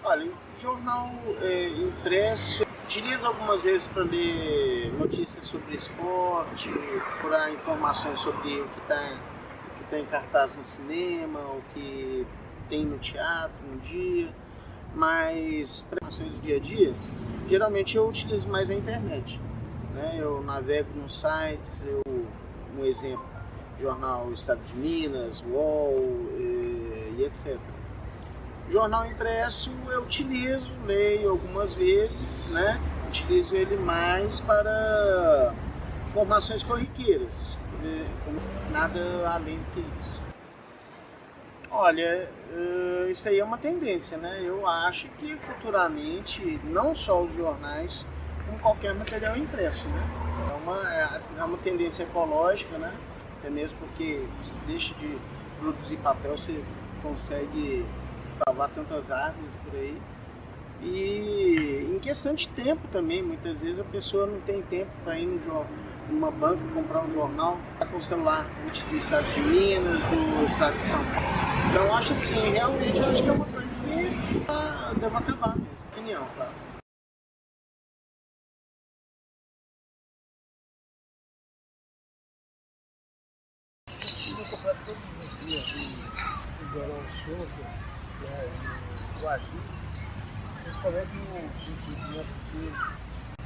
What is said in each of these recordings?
Olha, o jornal impresso utiliza algumas vezes para ler notícias sobre esporte, procurar informações sobre o que está em cartaz no cinema, o que tem no teatro no dia, mas para informações do dia a dia, geralmente eu utilizo mais a internet. Né? Eu navego nos sites, um exemplo, jornal Estado de Minas, UOL e etc. Jornal impresso eu utilizo, leio algumas vezes, né? Utilizo ele mais para informações corriqueiras, nada além do que isso. Olha, isso aí é uma tendência, né? Eu acho que futuramente, não só os jornais, como qualquer material impresso, né? É uma tendência ecológica, né? Até mesmo porque você deixa de produzir papel, você consegue salvar tantas árvores por aí. E em questão de tempo também, muitas vezes a pessoa não tem tempo para ir numa banca comprar um jornal, tá com o celular do estado de Minas, do estado de São Paulo. Então eu acho assim, realmente eu acho que é uma coisa que deve acabar mesmo, opinião, claro. Eu comprar todos os dias o Jornal Soco, né, o Agir, principalmente o Chico, né, porque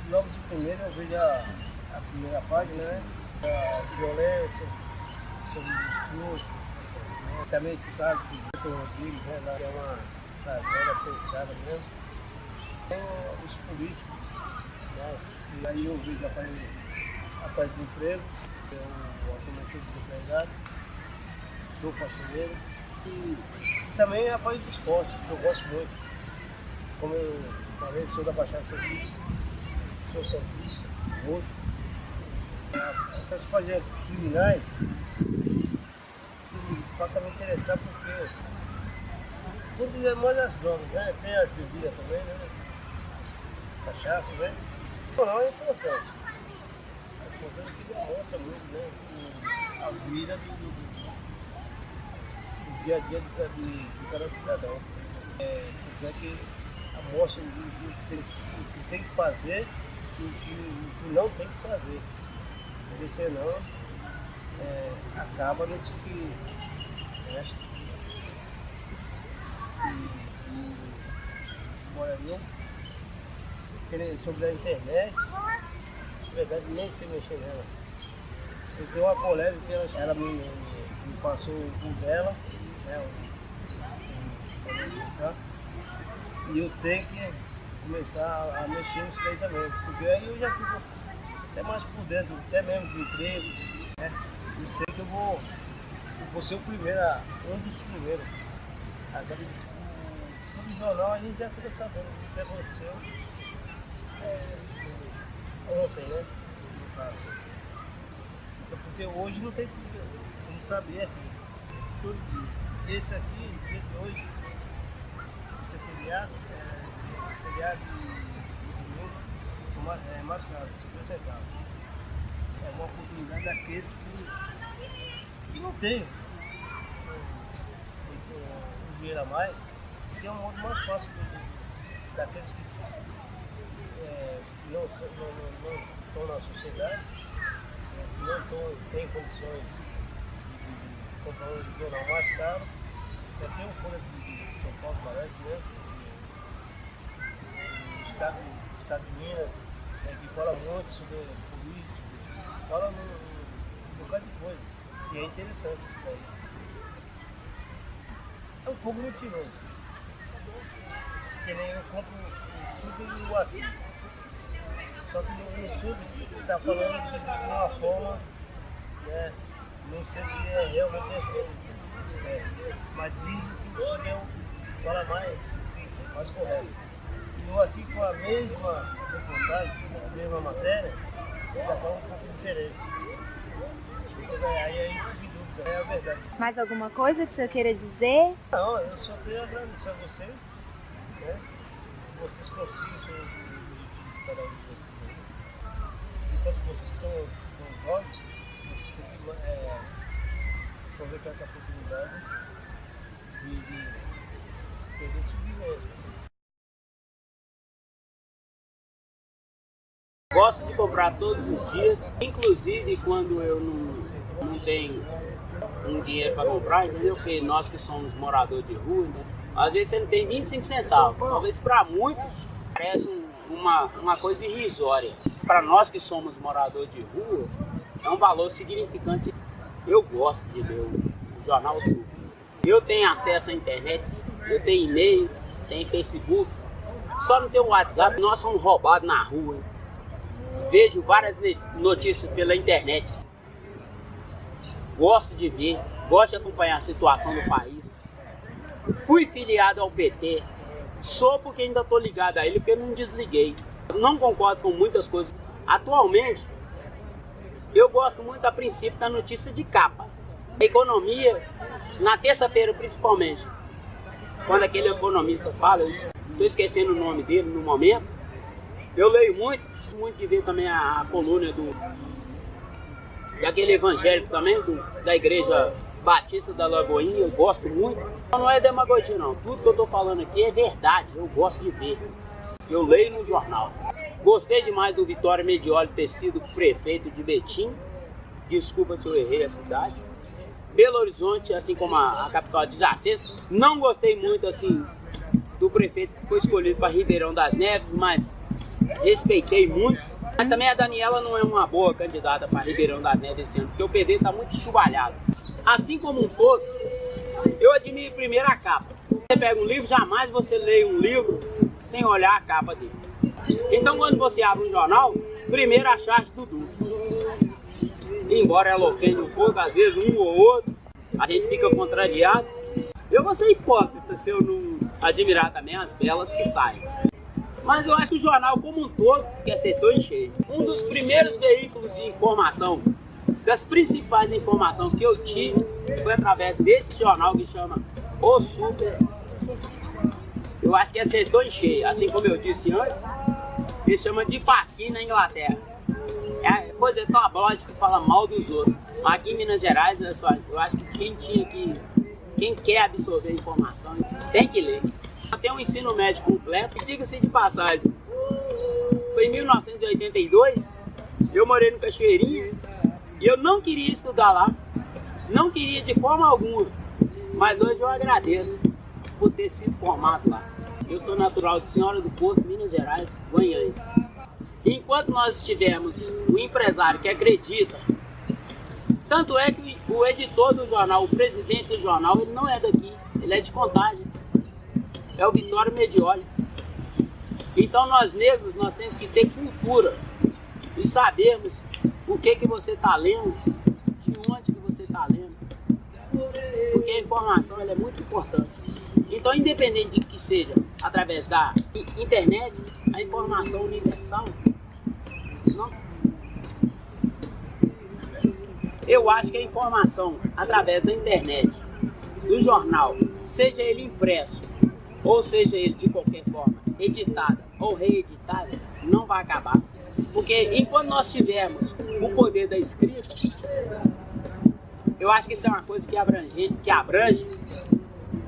logo de primeiro eu vejo a primeira página, né, da violência, sobre o discurso, né, também esse caso que o Rodrigues, né, lá é uma tragédia pesada mesmo. Tem os políticos, né, e aí eu vejo a parte do emprego, que é o automóvel desempregado, sou faxineiro, e também a parte do esporte, que eu gosto muito. Como eu falei, sou da Baixada Santista, sou santista, roxo. Essas páginas criminais passam a me interessar porque tudo é mais as drogas, né? Tem as bebidas também, né? As cachaça, né? Não é importante. É importante que demonstra muito, né? A vida do dia a dia de cada cidadão. Porque que mostra o que tem que fazer e o que não tem que fazer. Porque senão acaba nesse que. Né? Moraria sobre a internet, na verdade nem sei mexer nela. Eu tenho uma colega que ela me passou um dela, né, e eu tenho que começar a mexer nisso daí também, porque aí eu já fico até mais por dentro, até mesmo de emprego, né? Eu sei que eu vou ser o primeiro, um dos primeiros. Sabe, no jornal a gente já fica sabendo o que aconteceu ontem, né? No caso. Porque hoje não tem como saber todo dia. Esse aqui, dia de hoje, esse feriado de domingo, é mais caro, 50 centavos. É uma oportunidade daqueles que não tem um dinheiro a mais, que é um modo mais fácil daqueles que não estão na sociedade, que não têm condições de comprar um jornal mais caro. Tem um Folha de São Paulo, parece, né? O estado de Minas, que fala muito sobre política, fala um bocado de coisa, e é interessante isso daí. É um pouco mentiroso, que nem eu compro o Sul e o Aqui. Só que no Sul está falando de uma forma, né? Não sei se é realmente certo, mas dizem que o Sul é o fala mais correto. E o Aqui, com a mesma reportagem, com a mesma matéria, já fala um pouco diferente. Aí fica em dúvida, é a verdade. Mais alguma coisa que você queira dizer? Não, eu só tenho a agradecer a vocês, né? Vocês consigam o objetivo de cada um de vocês aí. Enquanto vocês estão jovens, vocês têm que aproveitar essa oportunidade de poder subir mesmo. Gosto de comprar todos os dias, inclusive quando eu não tenho um dinheiro para comprar, entendeu? Porque nós que somos moradores de rua, né? Às vezes você não tem 25 centavos. Talvez para muitos parece uma coisa irrisória. Para nós que somos moradores de rua, é um valor significante. Eu gosto de ler o Jornal Sul. Eu tenho acesso à internet, eu tenho e-mail, tenho Facebook. Só não tenho WhatsApp, nós somos roubados na rua. Vejo várias notícias pela internet. Gosto de ver, gosto de acompanhar a situação do país. Fui filiado ao PT, sou porque ainda estou ligado a ele, porque eu não desliguei. Não concordo com muitas coisas. Atualmente, eu gosto muito a princípio da notícia de capa. A economia, na terça-feira principalmente, quando aquele economista fala, eu estou esquecendo o nome dele no momento, eu leio muito de ver também a coluna daquele evangélico também, da Igreja Batista da Lagoinha, eu gosto muito. Não é demagogia não, tudo que eu estou falando aqui é verdade, eu gosto de ver. Eu leio no jornal. Gostei demais do Vitório Medioli ter sido prefeito de Betim, desculpa se eu errei a cidade. Belo Horizonte, assim como a capital de Jacês, não gostei muito assim do prefeito que foi escolhido para Ribeirão das Neves, mas respeitei muito. Mas também a Daniela não é uma boa candidata para Ribeirão das Neves esse ano, porque o PD está muito chuvalhado. Assim como um todo, eu admiro primeiro a capa. Você pega um livro, jamais você lê um livro sem olhar a capa dele. Então quando você abre um jornal, primeiro a charge do Duque. Embora ela ofende um pouco, às vezes um ou outro, a gente fica contrariado. Eu vou ser hipócrita se eu não admirar também as belas que saem. Mas eu acho que o jornal como um todo quer ser tão cheio. Um dos primeiros veículos de informação, das principais informações que eu tive, foi através desse jornal que chama O Super. Eu acho que é ser tão cheio, assim como eu disse antes, eles chamam de Pasquim na Inglaterra. Pois é, tabloide que fala mal dos outros. Mas aqui em Minas Gerais, eu acho que quem quer absorver informação tem que ler. Tem um ensino médio completo, e diga-se de passagem, foi em 1982, eu morei no Cachoeirinha, e eu não queria estudar lá, não queria de forma alguma, mas hoje eu agradeço por ter sido formado lá. Eu sou natural de Senhora do Porto, Minas Gerais, Guanhães. Enquanto nós tivermos um empresário que acredita, tanto é que o editor do jornal, o presidente do jornal, ele não é daqui, ele é de Contagem. É o Vitório Medioli. Então nós negros, nós temos que ter cultura e sabermos o que você está lendo, de onde que você está lendo. Porque a informação ela é muito importante. Então independente de que seja através da internet, a informação universal, não. Eu acho que a informação através da internet, do jornal, seja ele impresso, ou seja ele de qualquer forma, editada ou reeditada, não vai acabar. Porque enquanto nós tivermos o poder da escrita, eu acho que isso é uma coisa que abrange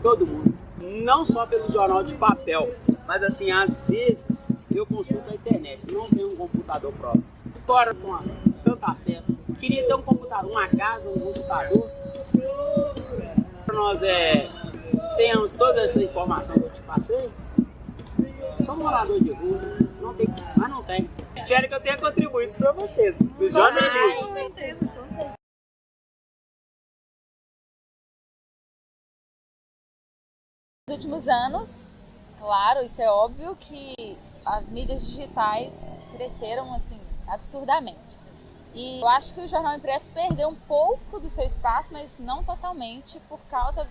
todo mundo. Não só pelo jornal de papel, mas assim, às vezes eu consulto a internet, não tenho um computador próprio. Fora com tanto acesso, queria ter um computador, uma casa, um computador. Nós tenhamos toda essa informação que eu te passei. Sou morador de rua, não tem, mas não tem. Espero que eu tenha contribuído para vocês, do jornalismo. Com certeza, com certeza. Nos últimos anos, claro, isso é óbvio que as mídias digitais cresceram assim absurdamente. E eu acho que o jornal impresso perdeu um pouco do seu espaço, mas não totalmente, por causa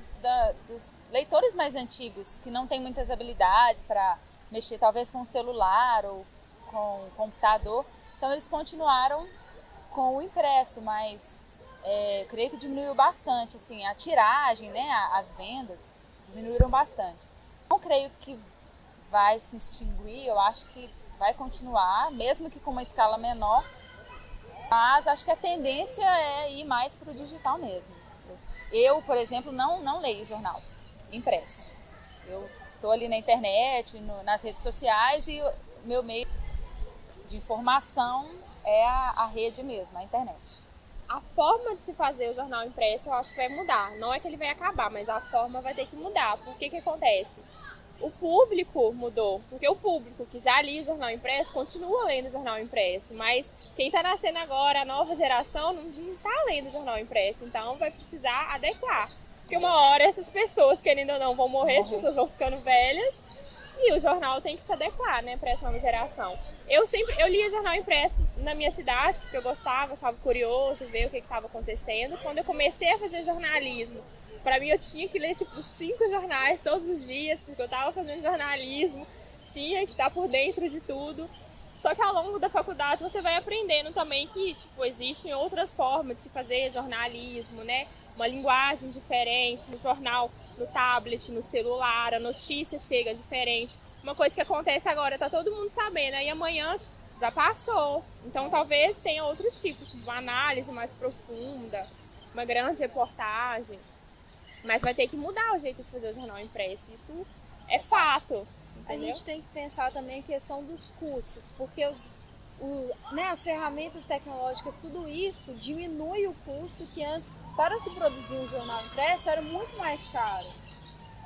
dos leitores mais antigos, que não têm muitas habilidades para mexer talvez com o celular ou com o computador. Então eles continuaram com o impresso, mas eu creio que diminuiu bastante assim, a tiragem, né, as vendas diminuíram bastante. Não creio que vai se extinguir, eu acho que vai continuar, mesmo que com uma escala menor. Mas acho que a tendência é ir mais para o digital mesmo. Eu, por exemplo, não leio jornal impresso. Eu estou ali na internet, nas redes sociais, e o meu meio de informação é a rede mesmo, a internet. A forma de se fazer o jornal impresso eu acho que vai mudar. Não é que ele vai acabar, mas a forma vai ter que mudar. Por que acontece? O público mudou, porque o público que já lia o jornal impresso continua lendo o jornal impresso, mas quem está nascendo agora, a nova geração, não está lendo o jornal impresso, então vai precisar adequar. Porque uma hora essas pessoas, querendo ou não, vão morrer, as pessoas vão ficando velhas e o jornal tem que se adequar, né, para essa nova geração. Eu lia jornal impresso na minha cidade, porque eu gostava, achava curioso ver o que estava acontecendo. Quando eu comecei a fazer jornalismo, para mim eu tinha que ler tipo 5 jornais todos os dias, porque eu estava fazendo jornalismo, tinha que estar por dentro de tudo. Só que ao longo da faculdade você vai aprendendo também que tipo, existem outras formas de se fazer jornalismo, né? Uma linguagem diferente, no jornal, no tablet, no celular, a notícia chega diferente. Uma coisa que acontece agora, tá todo mundo sabendo, aí amanhã já passou. Então talvez tenha outros tipos, tipo uma análise mais profunda, uma grande reportagem. Mas vai ter que mudar o jeito de fazer o jornal impresso, isso é fato. Entendeu? A gente tem que pensar também a questão dos custos, porque as ferramentas tecnológicas, tudo isso diminui o custo que antes, para se produzir um jornal impresso, era muito mais caro.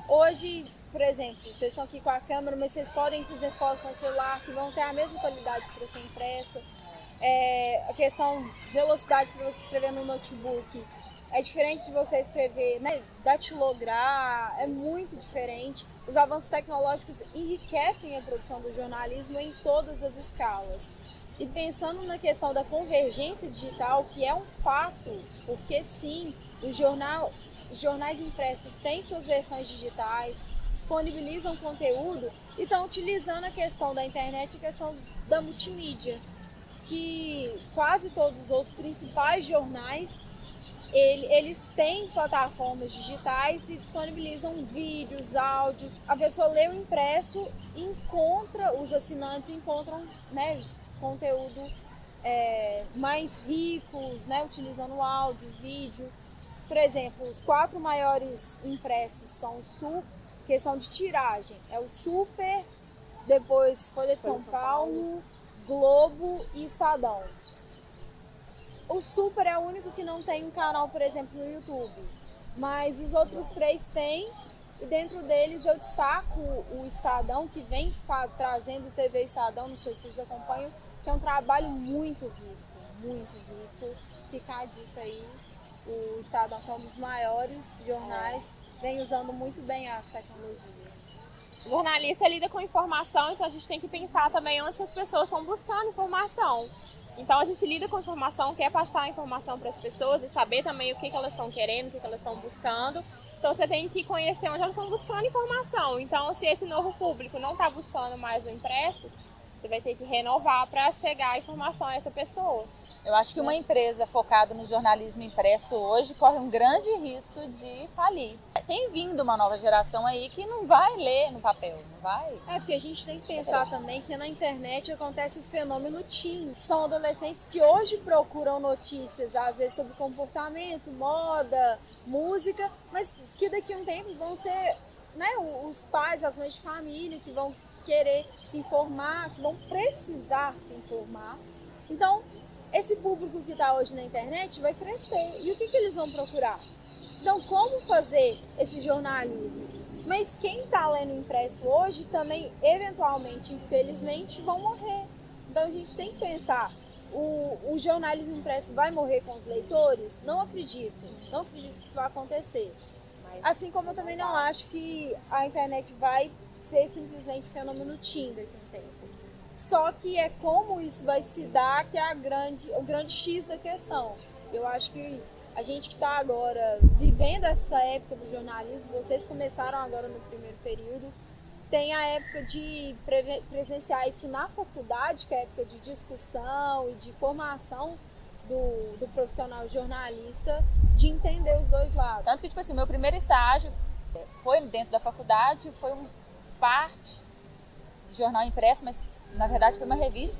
Hoje, por exemplo, vocês estão aqui com a câmera, mas vocês podem fazer foto com o celular que vão ter a mesma qualidade para ser impressa. A questão de velocidade que você escrever no notebook é diferente de você escrever, né, datilograr, é muito diferente. Os avanços tecnológicos enriquecem a produção do jornalismo em todas as escalas. E pensando na questão da convergência digital, que é um fato, porque sim, os jornais impressos têm suas versões digitais, disponibilizam conteúdo e estão utilizando a questão da internet e a questão da multimídia, que quase todos os principais jornais eles têm plataformas digitais e disponibilizam vídeos, áudios. A pessoa lê o impresso, os assinantes encontram, né, conteúdo mais ricos, né, utilizando áudio, vídeo. Por exemplo, os 4 maiores impressos são questão de tiragem, é o Super, depois Folha de São Paulo, Globo e Estadão. O Super é o único que não tem um canal, por exemplo, no YouTube, mas os outros 3 têm, e dentro deles eu destaco o Estadão, que vem trazendo TV Estadão, não sei se vocês acompanham, que é um trabalho muito rico. Fica a dica aí, o Estadão, que é um dos maiores jornais, vem usando muito bem as tecnologias. O jornalista lida com informação, então a gente tem que pensar também onde as pessoas estão buscando informação. Então a gente lida com informação, quer passar a informação para as pessoas e saber também o que elas estão querendo, o que elas estão buscando. Então você tem que conhecer onde elas estão buscando informação. Então se esse novo público não está buscando mais o impresso, você vai ter que renovar para chegar a informação a essa pessoa. Eu acho que uma empresa focada no jornalismo impresso hoje corre um grande risco de falir. Tem vindo uma nova geração aí que não vai ler no papel, não vai? Porque a gente tem que pensar também que na internet acontece o fenômeno teen. São adolescentes que hoje procuram notícias, às vezes sobre comportamento, moda, música, mas que daqui a um tempo vão ser, né, os pais, as mães de família que vão querer se informar, que vão precisar se informar. Então, esse público que está hoje na internet vai crescer. E o que eles vão procurar? Então, como fazer esse jornalismo? Mas quem está lendo impresso hoje também, eventualmente, infelizmente, vão morrer. Então, a gente tem que pensar, o jornalismo impresso vai morrer com os leitores? Não acredito que isso vai acontecer. Assim como eu também não acho que a internet vai ser simplesmente fenômeno Tinder daqui a um tempo. Só que é como isso vai se dar que é o grande X da questão. Eu acho que a gente que está agora vivendo essa época do jornalismo, vocês começaram agora no primeiro período, tem a época de presenciar isso na faculdade, que é a época de discussão e de formação do profissional jornalista, de entender os dois lados. Tanto que, tipo assim, meu primeiro estágio foi dentro da faculdade, foi parte de jornal impresso, mas na verdade foi uma revista.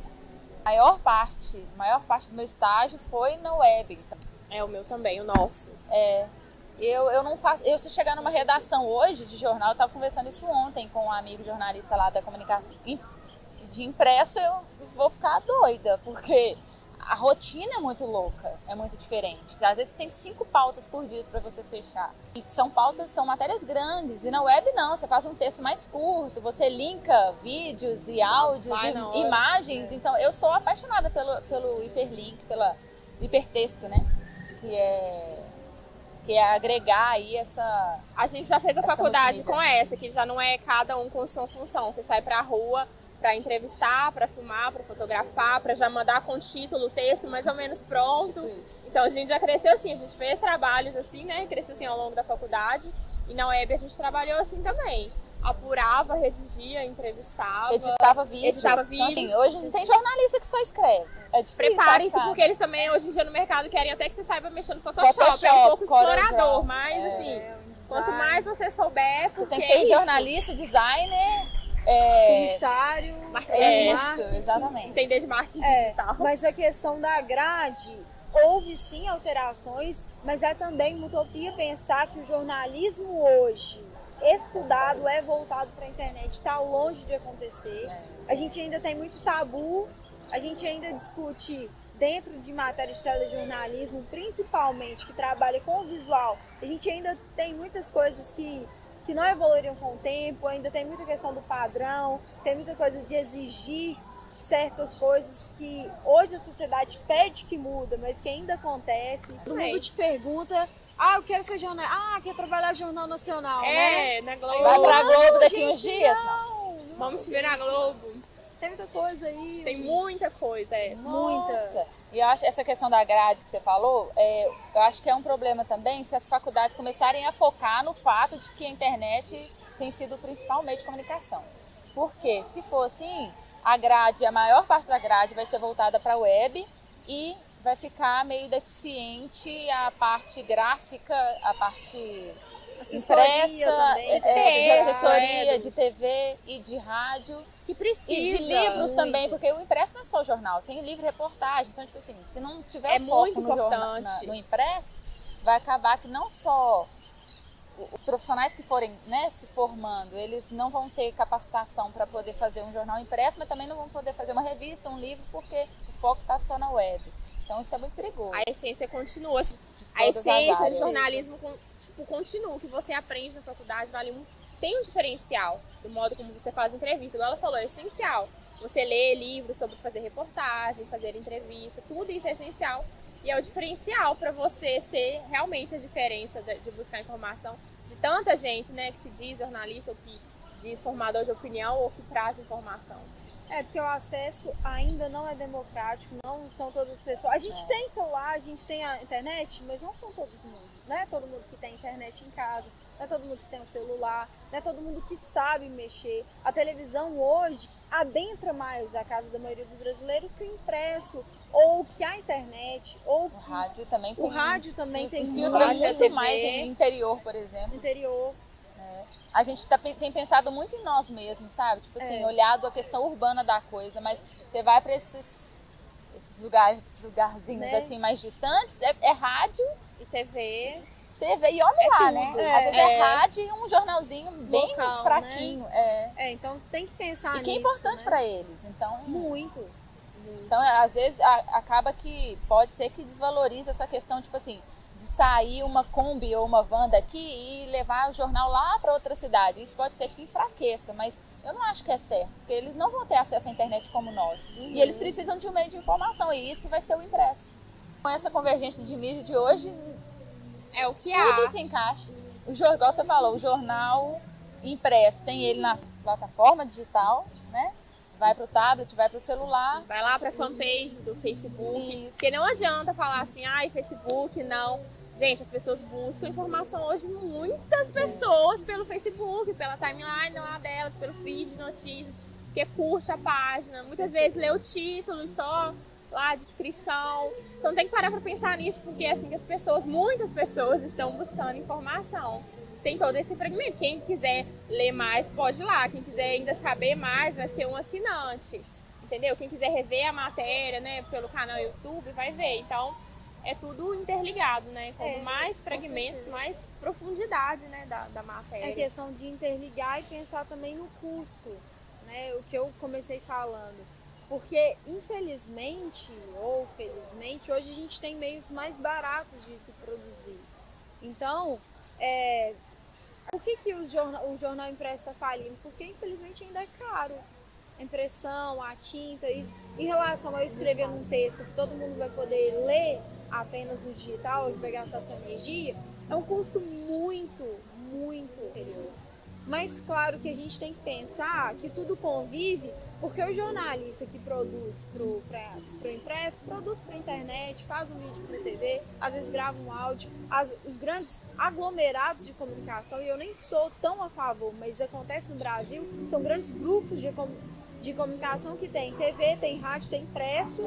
A maior parte do meu estágio foi na web. O meu também, o nosso. Eu não faço. Se chegar numa redação hoje de jornal, eu estava conversando isso ontem com um amigo jornalista lá da comunicação. de impresso eu vou ficar doida, porque a rotina é muito louca, é muito diferente. Às vezes tem 5 pautas por dia para você fechar. E são matérias grandes. E na web não, você faz um texto mais curto, você linka vídeos e áudios e imagens. Então eu sou apaixonada pelo hiperlink, pelo hipertexto, né? Que é agregar aí essa... A gente já fez a faculdade medida. com essa, que já não é cada um com sua função. Você sai pra rua para entrevistar, para filmar, para fotografar, para já mandar com o título, o texto mais ou menos pronto. Então a gente já cresceu assim, a gente fez trabalhos assim, né? Cresceu assim ao longo da faculdade. E na web a gente trabalhou assim também. Apurava, redigia, entrevistava. Editava vídeo. Editava vídeo. Então, assim, hoje não tem jornalista que só escreve. É difícil. Preparem-se, achar. porque eles também, hoje em dia no mercado, querem até que você saiba mexer no Photoshop. É um pouco explorador, mas assim, quanto mais você souber, você porque tem que ser jornalista, designer, Publicitário. isso, exatamente. Entender de marketing digital. Mas a questão da grade, houve sim alterações, mas é também uma utopia pensar que o jornalismo hoje estudado é voltado para a internet, está longe de acontecer. A gente ainda tem muito tabu, a gente ainda discute dentro de matéria de telejornalismo, principalmente que trabalha com o visual, a gente ainda tem muitas coisas que não evoluíram com o tempo, ainda tem muita questão do padrão, tem muita coisa de exigir certas coisas que hoje a sociedade pede que muda, mas que ainda acontece. Todo mundo te pergunta, eu quero ser jornalista, quer trabalhar no Jornal Nacional, né? Na Globo. Vai pra Globo daqui uns dias? Não. Vamos te ver na Globo. Tem muita coisa aí. Tem muita coisa, Muita. Nossa. E eu acho essa questão da grade que você falou, eu acho que é um problema também se as faculdades começarem a focar no fato de que a internet tem sido o principal meio de comunicação. Porque se for assim, a maior parte da grade vai ser voltada para a web e vai ficar meio deficiente a parte gráfica, a parte impressa, de assessoria, de TV e de rádio. Que precisa. E de livros muito. também, porque o impresso não é só jornal, tem livro e reportagem. Então, tipo assim, se não tiver foco muito no, importante. no impresso, vai acabar que não só os profissionais que forem, né, se formando, eles não vão ter capacitação para poder fazer um jornal impresso, mas também não vão poder fazer uma revista, um livro, porque o foco está só na web. Então isso é muito perigoso. A essência continua. A todas as essência do áreas. jornalismo continua. O que você aprende na faculdade vale muito. Tem um diferencial do modo como você faz entrevista. Igual ela falou, é essencial. Você lê livros sobre fazer reportagem, fazer entrevista, tudo isso é essencial. E é o diferencial para você ser realmente a diferença de buscar informação de tanta gente, né, que se diz jornalista ou que diz formador de opinião ou que traz informação. Porque o acesso ainda não é democrático, não são todas as pessoas. A gente tem celular, a gente tem a internet, mas não são todos mundo. Não é todo mundo que tem internet em casa, não é todo mundo que tem um celular, não é todo mundo que sabe mexer. A televisão hoje adentra mais a casa da maioria dos brasileiros que o impresso, ou que a internet, ou O rádio também tem. o rádio também tem filtra rádio, muito TV. mais em interior, por exemplo. interior. A gente tem pensado muito em nós mesmos, sabe? Tipo assim, olhado a questão urbana da coisa, mas você vai para esses lugarzinhos Né? assim mais distantes, é rádio, E TV. TV e olha lá, tudo. né? Às vezes é rádio e um jornalzinho bem Local, fraquinho. Então tem que pensar E nisso. que é importante né? para eles. Então, Muito. então às vezes acaba que pode ser que desvaloriza essa questão, tipo assim, de sair uma Kombi ou uma van daqui e levar o jornal lá para outra cidade. Isso pode ser que enfraqueça, mas eu não acho que é certo, porque eles não vão ter acesso à internet como nós. E eles precisam de um meio de informação, e isso vai ser o impresso. Com essa convergência de mídia de hoje, É o que há. tudo se encaixa. Igual você falou, o jornal impresso, tem ele na plataforma digital, né? Vai pro tablet, vai pro celular. Vai lá pra fanpage do Facebook. Isso. Porque não adianta falar assim, Facebook, não. Gente, as pessoas buscam informação hoje, muitas pessoas, pelo Facebook, pela timeline lá delas, pelo feed de notícias, porque curte a página. Muitas vezes lê o título e só lá a descrição. Então tem que parar pra pensar nisso, porque é assim que muitas pessoas estão buscando informação. Tem todo esse fragmento. Quem quiser ler mais, pode ir lá. Quem quiser ainda saber mais, vai ser um assinante. Entendeu? Quem quiser rever a matéria, né, pelo canal YouTube, vai ver. Então, é tudo interligado, né? Quanto mais fragmentos, mais profundidade, né, da matéria. É questão de interligar e pensar também no custo. Né? né? O que eu comecei falando. Porque, infelizmente ou felizmente, hoje a gente tem meios mais baratos de se produzir. Então, por que o jornal impresso está falindo? Porque, infelizmente, ainda é caro. A impressão, a tinta, isso. Em relação a eu escrever num texto que todo mundo vai poder ler apenas no digital e pegar só sua energia, é um custo muito, muito inferior. Mas claro que a gente tem que pensar que tudo convive, porque o jornalista que produz pro impresso, produz para a internet, faz um vídeo para a TV, às vezes grava um áudio, os grandes aglomerados de comunicação, e eu nem sou tão a favor, mas acontece no Brasil, são grandes grupos de comunicação que tem TV, tem rádio, tem impresso,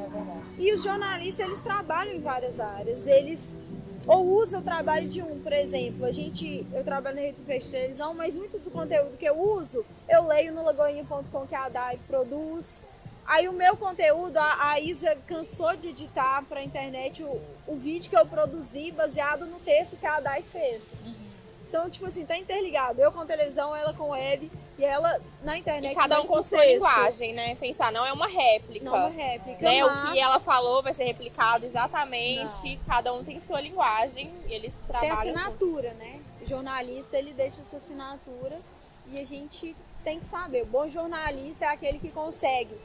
e os jornalistas, eles trabalham em várias áreas, eles ou usam o trabalho de um, por exemplo, eu trabalho na rede de televisão, mas muito do conteúdo que eu uso, eu leio no lagoinha.com que a Dai produz. Aí o meu conteúdo, a Isa cansou de editar para a internet o vídeo que eu produzi baseado no texto que a Dai fez. Então, tipo assim, tá interligado. Eu com televisão, ela com web e ela na internet. E cada um com sua linguagem, né? Pensar, não é uma réplica. Não é uma réplica. Né? Mas... O que ela falou vai ser replicado exatamente. Não. Cada um tem sua linguagem e eles trabalham. Tem assinatura, né? O jornalista, ele deixa sua assinatura e a gente tem que saber. O bom jornalista é aquele que consegue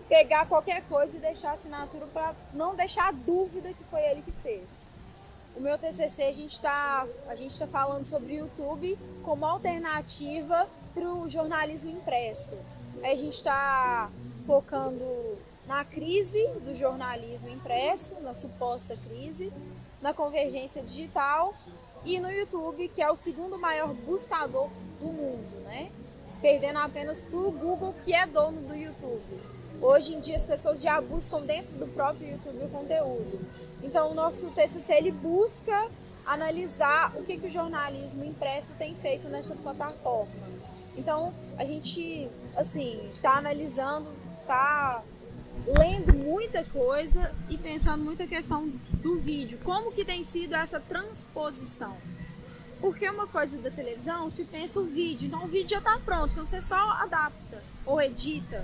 pegar qualquer coisa e deixar a assinatura para não deixar dúvida que foi ele que fez. O meu TCC, a gente tá falando sobre o YouTube como alternativa para o jornalismo impresso. A gente está focando na crise do jornalismo impresso, na suposta crise, na convergência digital e no YouTube, que é o segundo maior buscador do mundo, né? Perdendo apenas para o Google, que é dono do YouTube. Hoje em dia as pessoas já buscam dentro do próprio YouTube o conteúdo. Então o nosso TCC, ele busca analisar o que o jornalismo impresso tem feito nessa plataforma. Então a gente, assim, está analisando, está lendo muita coisa e pensando muita questão do vídeo. Como que tem sido essa transposição? Porque uma coisa da televisão, se pensa o vídeo, então o vídeo já está pronto, então você só adapta ou edita.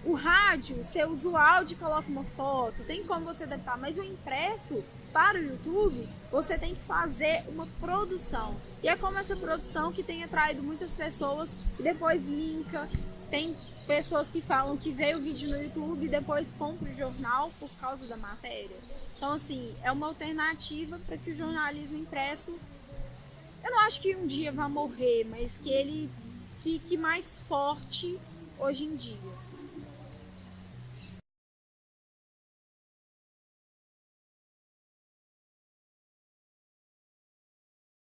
O rádio, você usa o áudio e coloca uma foto, tem como você adaptar, mas o impresso para o YouTube, você tem que fazer uma produção. E é como essa produção que tem atraído muitas pessoas e depois linka. Tem pessoas que falam que vê o vídeo no YouTube e depois compra o jornal por causa da matéria. Então, assim, é uma alternativa para que o jornalismo impresso, eu não acho que um dia vá morrer, mas que ele fique mais forte hoje em dia.